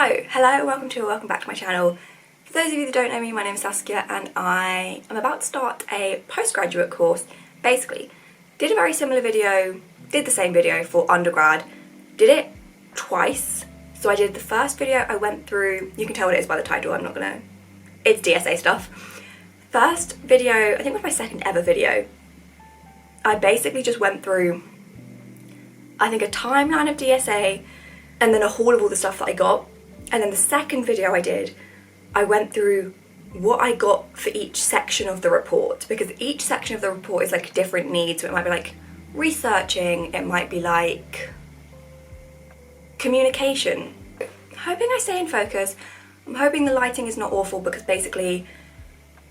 Welcome back to my channel. For those of you that don't know me, my name is Saskia and I am about to start a postgraduate course. Basically, did a very similar video, did the same video for undergrad, did it twice. So I did the first video, I went through, you can tell what it is by the title, it's DSA stuff. First video, I think it was my second ever video, I basically just went through, I think, a timeline of DSA and then a haul of all the stuff that I got. And then the second video I did, I went through what I got for each section of the report, because each section of the report is like different needs. So it might be like researching, it might be like communication. Hoping I stay in focus. I'm hoping the lighting is not awful because basically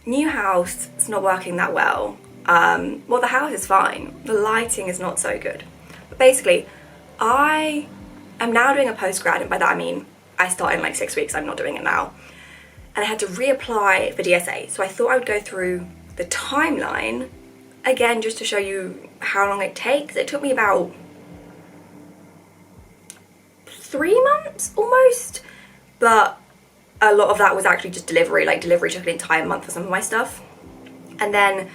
new house, it's not working that well. Well, the house is fine, the lighting is not so good. But basically, I am now doing a postgrad, and by that I mean I start in like 6 weeks, I'm not doing it now. And I had to reapply for DSA, so I thought I would go through the timeline, again, just to show you how long it takes. It took me about 3 months, almost, but a lot of that was actually just delivery. Like, delivery took an entire month for some of my stuff. And then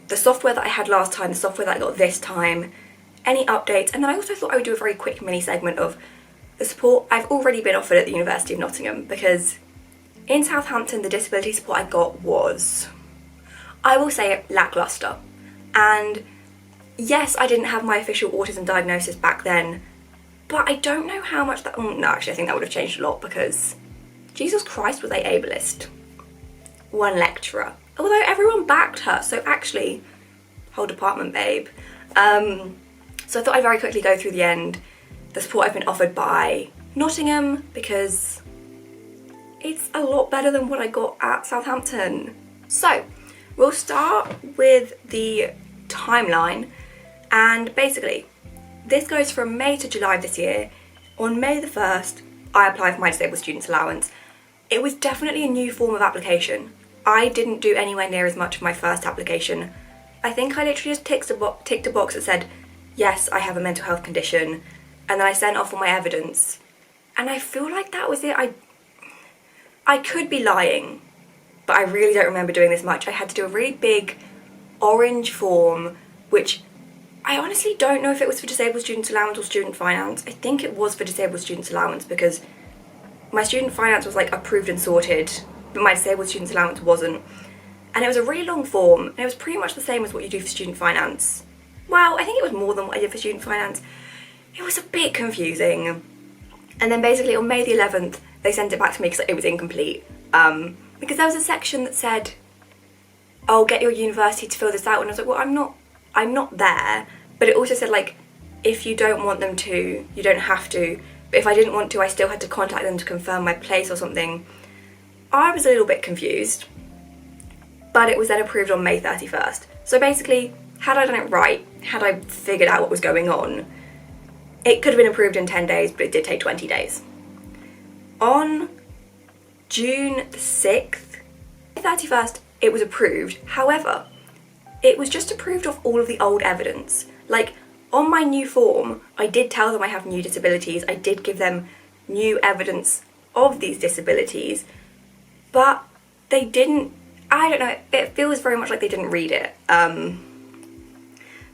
the software that I had last time, the software that I got this time, any updates, and then I also thought I would do a very quick mini segment of the support I've already been offered at the University of Nottingham, because in Southampton the disability support I got was, I will say it, lacklustre. And yes, I didn't have my official autism diagnosis back then, but I don't know how much that, no, actually I think that would have changed a lot, because Jesus Christ was they ableist. One lecturer, although everyone backed her, so actually, whole department, babe. So I thought I'd very quickly go through the end, the support I've been offered by Nottingham, because it's a lot better than what I got at Southampton. So we'll start with the timeline, and basically this goes from May to July this year. On May the 1st, I applied for my disabled students allowance. It was definitely a new form of application. I didn't do anywhere near as much of my first application. I think I literally just ticked a box that said, yes, I have a mental health condition, and then I sent off all my evidence. And I feel like that was it. I could be lying, but I really don't remember doing this much. I had to do a really big orange form, which I honestly don't know if it was for disabled students allowance or student finance. I think it was for disabled students allowance, because my student finance was like approved and sorted, but my disabled students allowance wasn't. And it was a really long form, and it was pretty much the same as what you do for student finance. Well, I think it was more than what I did for student finance. It was a bit confusing. And then basically on May the 11th, they sent it back to me because it was incomplete. Because there was a section that said, oh, get your university to fill this out. And I was like, well, I'm not there. But it also said, like, if you don't want them to, you don't have to. But if I didn't want to, I still had to contact them to confirm my place or something. I was a little bit confused. But it was then approved on May 31st. So basically, had I done it right, had I figured out what was going on, it could have been approved in 10 days, but it did take 20 days. On June the 6th, 31st, it was approved. However, it was just approved off all of the old evidence. Like, on my new form, I did tell them I have new disabilities. I did give them new evidence of these disabilities, but they didn't, I don't know, it feels very much like they didn't read it.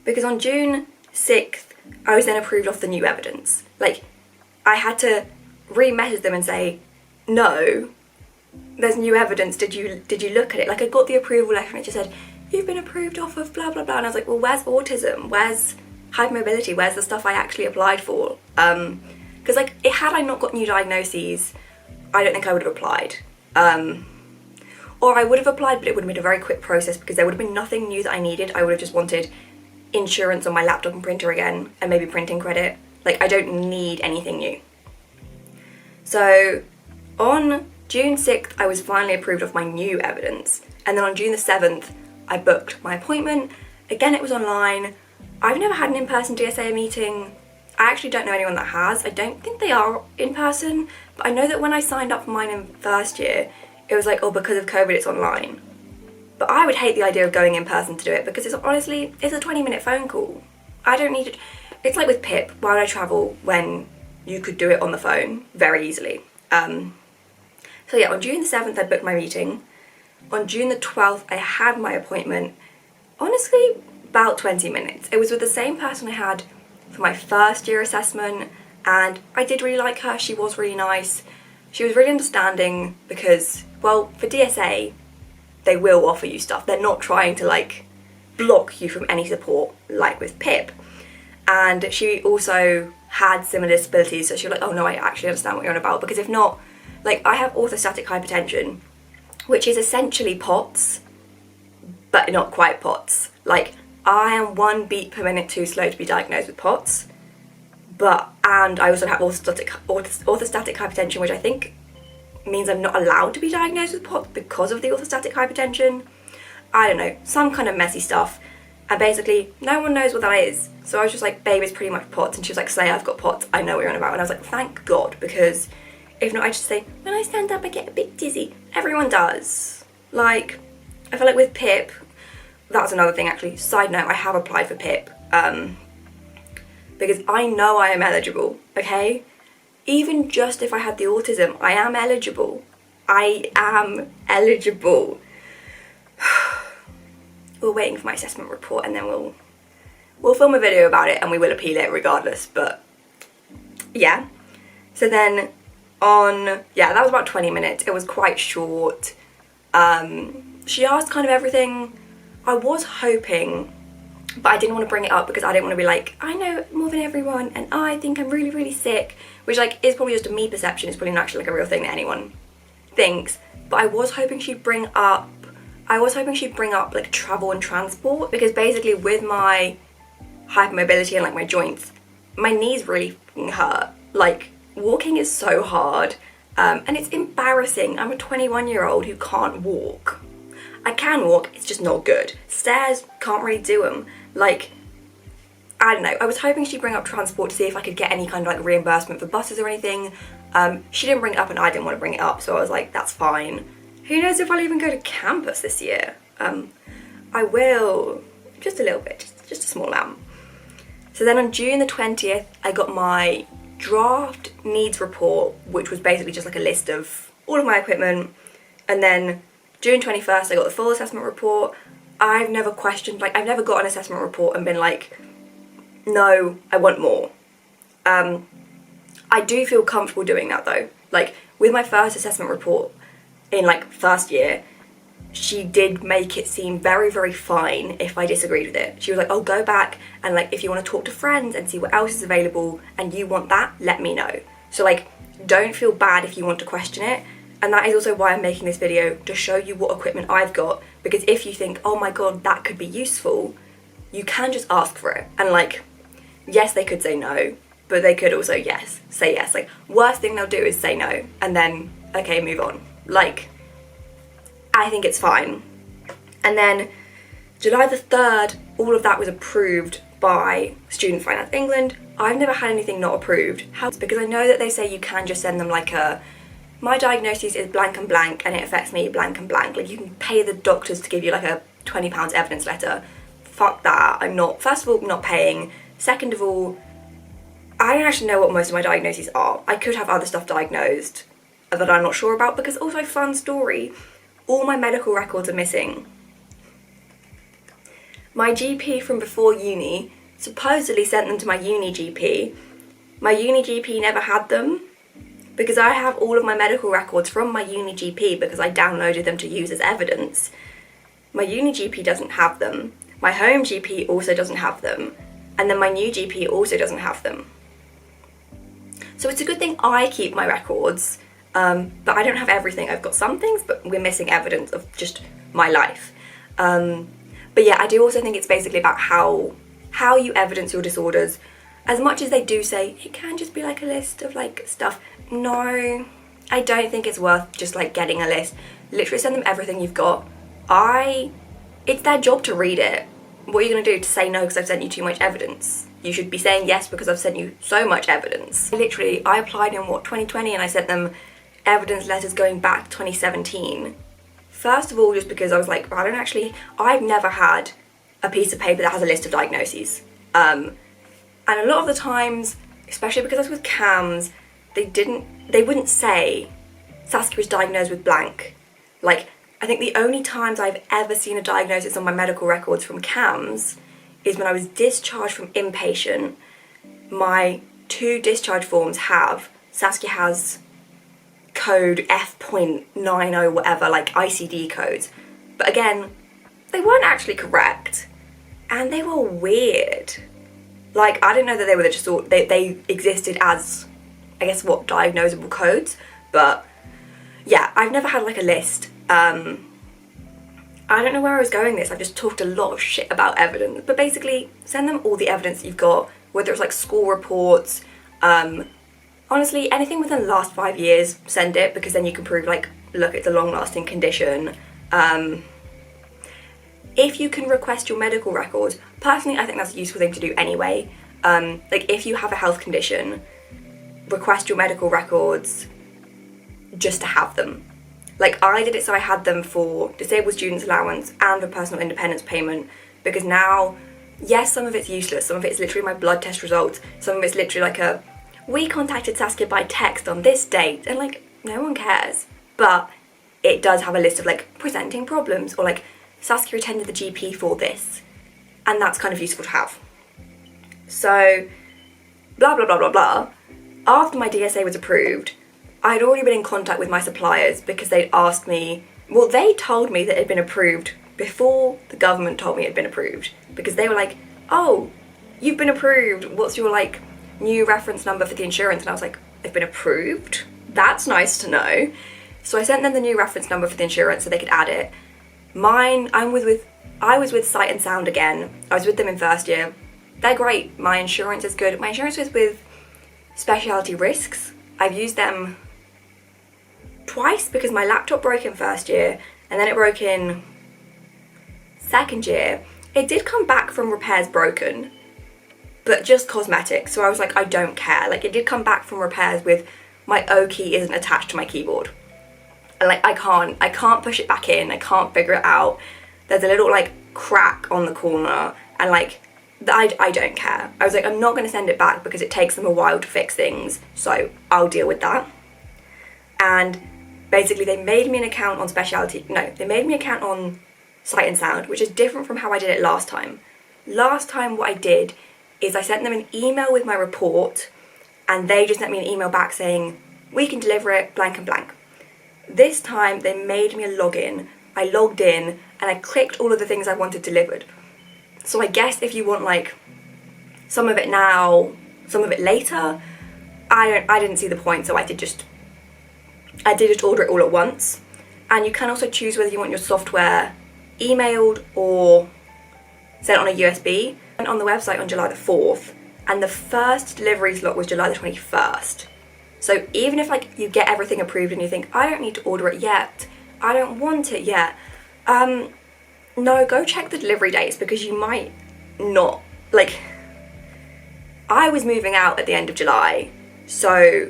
Because on June 6th, I was then approved off the new evidence. Like, I had to re-message them and say, no, there's new evidence, did you look at it? Like, I got the approval letter and it just said, you've been approved off of blah blah blah, and I was like, well, where's autism? Where's hypermobility? Where's the stuff I actually applied for? Because like, had I not got new diagnoses, I don't think I would have applied. Or I would have applied, but it would have been a very quick process because there would have been nothing new that I needed. I would have just wanted insurance on my laptop and printer again, and maybe printing credit. Like, I don't need anything new. So on June 6th, I was finally approved of my new evidence. And then on June the 7th, I booked my appointment. Again, it was online. I've never had an in-person DSA meeting. I actually don't know anyone that has. I don't think they are in person, but I know that when I signed up for mine in first year, it was like, oh, because of COVID, it's online. But I would hate the idea of going in person to do it, because it's honestly, it's a 20-minute phone call. I don't need it. It's like with PIP, why would I travel when you could do it on the phone very easily? So yeah, on June the 7th I booked my meeting. On June the 12th I had my appointment. Honestly, about 20 minutes. It was with the same person I had for my first year assessment, and I did really like her. She was really nice. She was really understanding because, well, for DSA, they will offer you stuff. They're not trying to like block you from any support like with PIP. And she also had similar disabilities, so she was like, oh no, I actually understand what you're on about, because if not, like, I have orthostatic hypotension, which is essentially POTS, but not quite POTS. Like, I am 1 beat per minute too slow to be diagnosed with POTS, and I also have orthostatic hypotension, which I think means I'm not allowed to be diagnosed with POTS because of the orthostatic hypotension. I don't know, some kind of messy stuff. And basically, no one knows what that is. So I was just like, babe, it's pretty much POTS. And she was like, Slay, I've got POTS. I know what you're on about. And I was like, thank God, because if not, I just say, when I stand up, I get a bit dizzy. Everyone does. Like, I feel like with PIP, that's another thing actually. Side note, I have applied for PIP. Because I know I am eligible, okay? Even just if I had the autism, I am eligible. I am eligible. We're waiting for my assessment report, and then we'll film a video about it, and we will appeal it regardless. But yeah, so then that was about 20 minutes. It was quite short. She asked kind of everything. I was hoping, but I didn't want to bring it up because I didn't want to be like, I know more than everyone and I think I'm really, really sick, which like is probably just a me perception. It's probably not actually like a real thing that anyone thinks. But I was hoping she'd bring up like travel and transport, because basically with my hypermobility and like my joints, my knees really fucking hurt. Like, walking is so hard, and it's embarrassing. I'm a 21-year-old who can't walk. I can walk, it's just not good. Stairs, can't really do them. Like, I don't know. I was hoping she'd bring up transport to see if I could get any kind of like reimbursement for buses or anything. She didn't bring it up and I didn't want to bring it up, so I was like, that's fine. Who knows if I'll even go to campus this year? I will, just a little bit, just a small amount. So then on June the 20th, I got my draft needs report, which was basically just like a list of all of my equipment. And then June 21st, I got the full assessment report. I've never got an assessment report and been like, no, I want more. I do feel comfortable doing that though. Like, with my first assessment report in like first year, she did make it seem very, very fine if I disagreed with it. She was like, oh, go back and like, if you want to talk to friends and see what else is available and you want that, let me know. So like, don't feel bad if you want to question it. And that is also why I'm making this video, to show you what equipment I've got, because if you think, oh my god, that could be useful, you can just ask for it. And like, yes, they could say no, but they could also say yes. Like, worst thing they'll do is say no and then, okay, move on. Like, I think it's fine. And then July the 3rd, all of that was approved by Student Finance England. I've never had anything not approved. How? Because I know that they say you can just send them like my diagnosis is blank and blank and it affects me blank and blank. Like, you can pay the doctors to give you like a £20 evidence letter. Fuck that. First of all, not paying. Second of all, I don't actually know what most of my diagnoses are. I could have other stuff diagnosed that I'm not sure about, because also, fun story, all my medical records are missing. My GP from before uni supposedly sent them to my uni GP. My uni GP never had them, because I have all of my medical records from my uni GP because I downloaded them to use as evidence. My uni GP doesn't have them. My home GP also doesn't have them. And then my new GP also doesn't have them. So it's a good thing I keep my records, but I don't have everything. I've got some things, but we're missing evidence of just my life. But yeah, I do also think it's basically about how you evidence your disorders. As much as they do say it can just be like a list of like stuff, no, I don't think it's worth just like getting a list. Literally send them everything you've got. It's their job to read it. What are you going to do to say no because I've sent you too much evidence? You should be saying yes because I've sent you so much evidence. Literally, I applied in 2020 and I sent them evidence letters going back to 2017. First of all, just because I was like, I've never had a piece of paper that has a list of diagnoses. And a lot of the times, especially because I was with CAMS, they wouldn't say Saskia was diagnosed with blank. Like, I think the only times I've ever seen a diagnosis on my medical records from CAMS is when I was discharged from inpatient. My 2 discharge forms have Saskia has code F.90 whatever, like ICD codes. But again, they weren't actually correct, and they were weird. Like, I didn't know that they were just sort, they existed as, I guess, what, diagnosable codes. But yeah, I've never had like a list. I don't know where I was going with this. I've just talked a lot of shit about evidence, but basically send them all the evidence you've got, whether it's like school reports, honestly anything within the last 5 years, send it, because then you can prove, like, look, it's a long-lasting condition. If you can request your medical records, personally I think that's a useful thing to do anyway. Like, if you have a health condition, request your medical records just to have them. Like, I did it so I had them for disabled students allowance and for personal independence payment, because now, yes, some of it's useless, some of it's literally my blood test results, some of it's literally like a, we contacted Saskia by text on this date, and like, no one cares. But it does have a list of like presenting problems, or like Saskia attended the GP for this, and that's kind of useful to have. So, blah blah blah blah blah. After my DSA was approved, I'd already been in contact with my suppliers because they'd asked me, well, they told me that it had been approved before the government told me it had been approved, because they were like, oh, you've been approved, what's your like new reference number for the insurance? And I was like, they've been approved? That's nice to know. So I sent them the new reference number for the insurance so they could add it. I was with Sight and Sound again. I was with them in first year. They're great. My insurance is good. My insurance is with Specialty Risks. I've used them twice because my laptop broke in first year and then it broke in second year. It did come back from repairs broken, but just cosmetic. So I was like, I don't care. Like, it did come back from repairs with my O key isn't attached to my keyboard. And like, I can't push it back in. I can't figure it out. There's a little like crack on the corner, and like, I don't care. I was like, I'm not going to send it back because it takes them a while to fix things, so I'll deal with that. And basically they made me an account on they made me an account on Sight and Sound, which is different from how I did it last time. Last time what I did is I sent them an email with my report, and they just sent me an email back saying, we can deliver it blank and blank. This time they made me a login. I logged in and I clicked all of the things I wanted delivered. So I guess if you want like some of it now, some of it later, I didn't see the point, so I did just order it all at once. And you can also choose whether you want your software emailed or sent on a USB. I went on the website on July the 4th, and the first delivery slot was July the 21st. So even if like you get everything approved and you think, I don't need to order it yet, I don't want it yet, no, go check the delivery dates, because you might not. Like, I was moving out at the end of July, so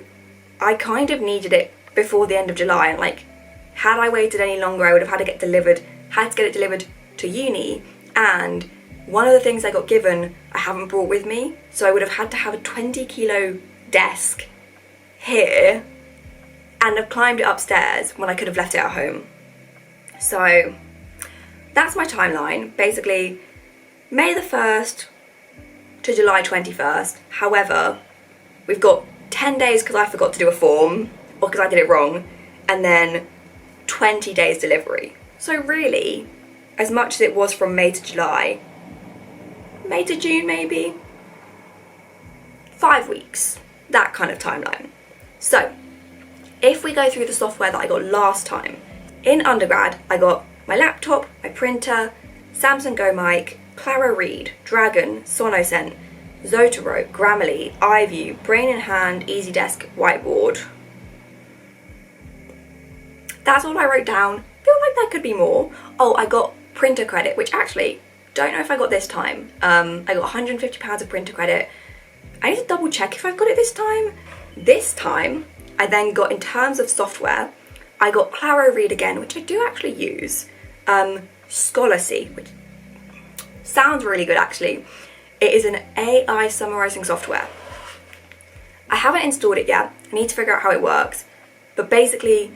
I kind of needed it before the end of July, and like, had I waited any longer, I would have had to get it delivered to uni, and one of the things I got given I haven't brought with me, so I would have had to have a 20 kilo desk here and have climbed it upstairs when I could have left it at home. So that's my timeline. Basically, May the 1st to July 21st. However, we've got 10 days because I forgot to do a form, or because I did it wrong, and then 20 days delivery. So really, as much as it was from May to July, May to June maybe, 5 weeks, that kind of timeline. So, if we go through the software that I got last time, in undergrad I got my laptop, my printer, Samsung Go mic, Claro Read, Dragon, Sonoscent, Zotero, Grammarly, iView, Brain in Hand, EasyDesk, Whiteboard. That's all I wrote down. Feel like there could be more. Oh, I got printer credit, which actually, don't know if I got this time. I got £150 of printer credit. I need to double check if I've got it this time. This time, I then got, in terms of software, I got Claro Read again, which I do actually use. Scholasy, which sounds really good actually. It is an AI summarising software. I haven't installed it yet. I need to figure out how it works. But basically,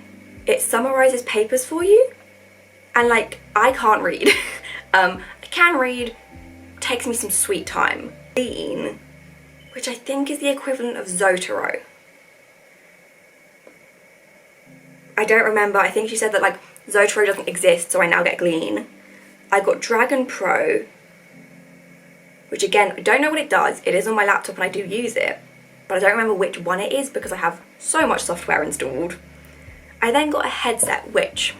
it summarizes papers for you. And like, I can't read. I can read, takes me some sweet time. Glean, which I think is the equivalent of Zotero. I don't remember, I think she said that like Zotero doesn't exist, so I now get Glean. I got Dragon Pro, which again, I don't know what it does. It is on my laptop and I do use it, but I don't remember which one it is because I have so much software installed. I then got a headset, which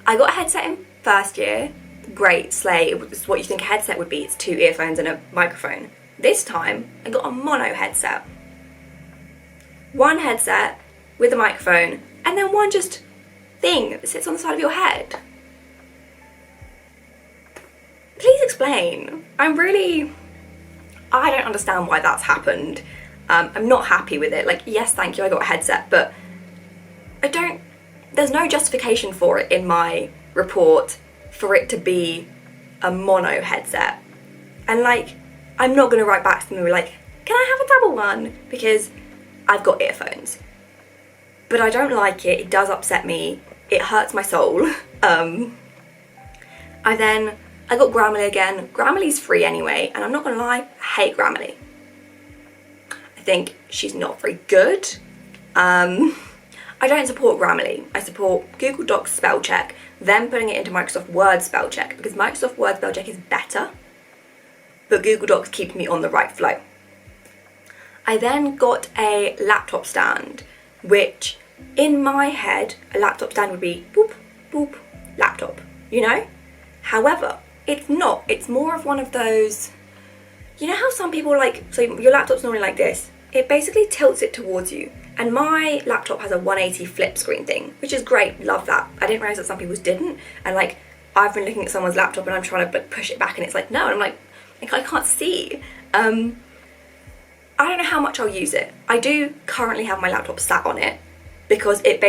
I got a headset in first year. Great, slay, it's what you think a headset would be. It's 2 earphones and a microphone. This time, I got a mono headset. One headset with a microphone, and then one just thing that sits on the side of your head. Please explain. I don't understand why that's happened. I'm not happy with it. Like, yes, thank you, I got a headset, but there's no justification for it in my report for it to be a mono headset. And like, I'm not gonna write back to them and be like, can I have a double one? Because I've got earphones. But I don't like it, it does upset me, it hurts my soul. I got Grammarly again. Grammarly's free anyway, and I'm not gonna lie, I hate Grammarly. I think she's not very good. I don't support Grammarly. I support Google Docs spell check, then putting it into Microsoft Word spell check, because Microsoft Word spell check is better, but Google Docs keeps me on the right flow. I then got a laptop stand, which in my head, a laptop stand would be boop, boop, laptop, you know? However, it's not. It's more of one of those, you know how some people like, so your laptop's normally like this. It basically tilts it towards you. And my laptop has a 180 flip screen thing, which is great, love that. I didn't realise that some people's didn't. And like, I've been looking at someone's laptop and I'm trying to like push it back and it's like, no, and I'm like I can't see. I don't know how much I'll use it. I do currently have my laptop sat on it because it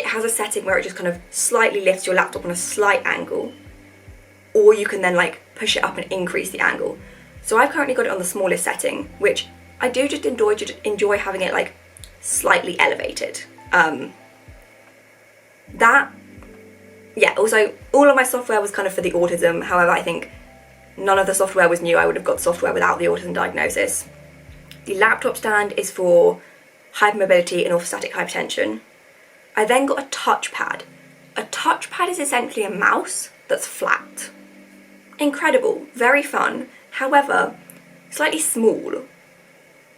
has a setting where it just kind of slightly lifts your laptop on a slight angle, or you can then like push it up and increase the angle. So I've currently got it on the smallest setting, which I do just enjoy having it like slightly elevated. Also all of my software was kind of for the autism. However, I think none of the software was new. I would have got software without the autism diagnosis. The laptop stand is for hypermobility and orthostatic hypotension. I then got a touchpad. A touchpad is essentially a mouse that's flat. Incredible, very fun. However, slightly small.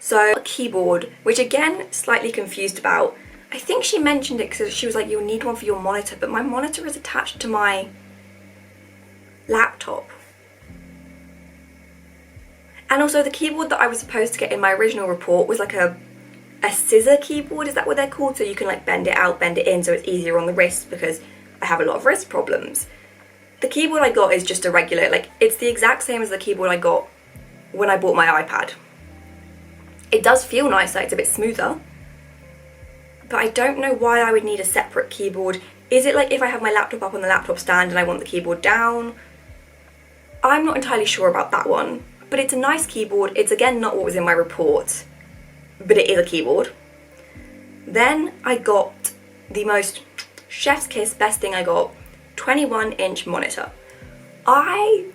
So a keyboard, which again, slightly confused about. I think she mentioned it because she was like, you'll need one for your monitor, but my monitor is attached to my laptop. And also the keyboard that I was supposed to get in my original report was like a scissor keyboard, is that what they're called? So you can like bend it out, bend it in, so it's easier on the wrist because I have a lot of wrist problems. The keyboard I got is just a regular, like it's the exact same as the keyboard I got when I bought my iPad. It does feel nicer, it's a bit smoother, but I don't know why I would need a separate keyboard. Is it like if I have my laptop up on the laptop stand and I want the keyboard down? I'm not entirely sure about that one, but it's a nice keyboard. It's again not what was in my report, but it is a keyboard. Then I got the most chef's kiss, best thing I got, 21-inch monitor. I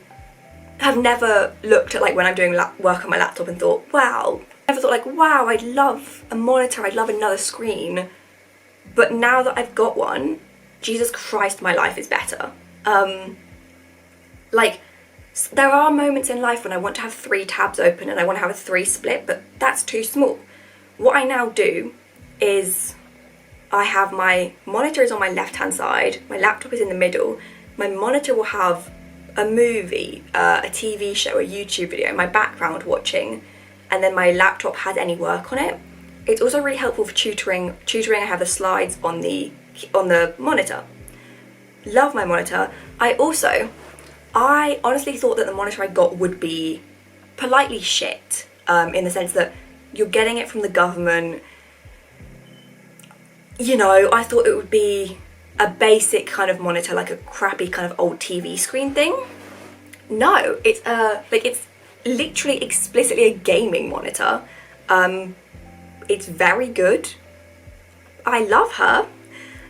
have never looked at like when I'm doing work on my laptop and thought, wow. Never thought like, wow, I'd love a monitor, I'd love another screen. But now that I've got one, Jesus Christ, my life is better. Like, there are moments in life when I want to have 3 tabs open and I want to have a 3 split, but that's too small. What I now do is I have my monitor is on my left-hand side, my laptop is in the middle, my monitor will have a movie, a TV show, a YouTube video, my background watching, and then my laptop has any work on it. It's also really helpful for tutoring. I have the slides on the monitor. Love my monitor. I honestly thought that the monitor I got would be politely shit, in the sense that you're getting it from the government. You know, I thought it would be a basic kind of monitor, like a crappy kind of old TV screen thing. No, it's literally explicitly a gaming monitor. it's very good. I love her.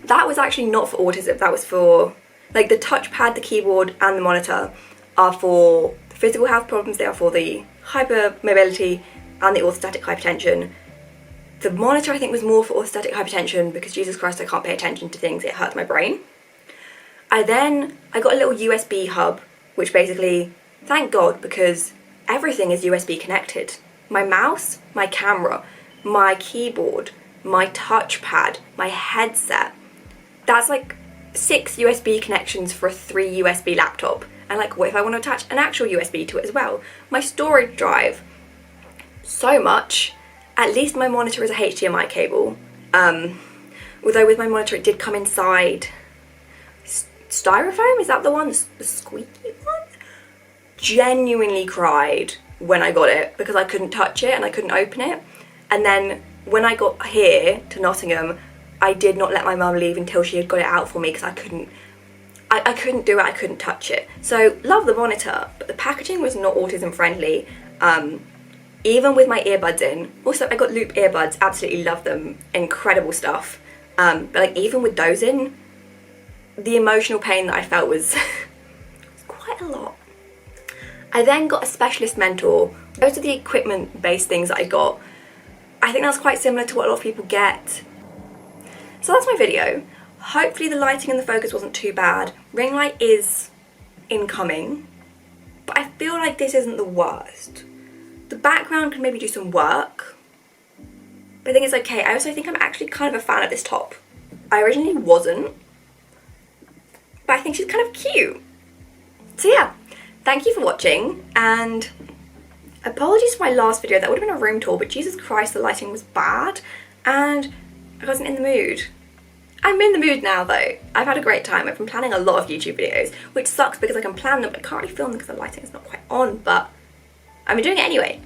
That was actually not for autism, that was for, like, the touchpad, the keyboard and the monitor are for physical health problems. They are for the hypermobility and the orthostatic hypertension. The monitor I think was more for orthostatic hypertension because Jesus Christ, I can't pay attention to things, it hurts my brain. I got a little USB hub, which basically, thank God, because everything is USB connected. My mouse, my camera, my keyboard, my touchpad, my headset. That's like 6 USB connections for a 3 USB laptop. And like, what if I want to attach an actual USB to it as well? My storage drive, so much. At least my monitor is a HDMI cable. Although with my monitor it did come inside styrofoam, is that the one? The squeaky one? Genuinely cried when I got it because I couldn't touch it and I couldn't open it. And then when I got here to Nottingham, I did not let my mum leave until she had got it out for me because I couldn't do it, I couldn't touch it. So love the monitor, but the packaging was not autism friendly. Even with my earbuds in. Also, I got Loop earbuds, absolutely love them, incredible stuff. But like, even with those in, the emotional pain that I felt was quite a lot. I then got a specialist mentor. Those are the equipment-based things that I got. I think that's quite similar to what a lot of people get. So that's my video. Hopefully the lighting and the focus wasn't too bad. Ring light is incoming, but I feel like this isn't the worst. The background can maybe do some work, but I think it's okay. I also think I'm actually kind of a fan of this top. I originally wasn't, but I think she's kind of cute. So yeah, thank you for watching, and apologies for my last video. That would have been a room tour, but Jesus Christ, the lighting was bad, and I wasn't in the mood. I'm in the mood now though. I've had a great time. I've been planning a lot of YouTube videos, which sucks because I can plan them but can't really film them because the lighting is not quite on, but I've been doing it anyway.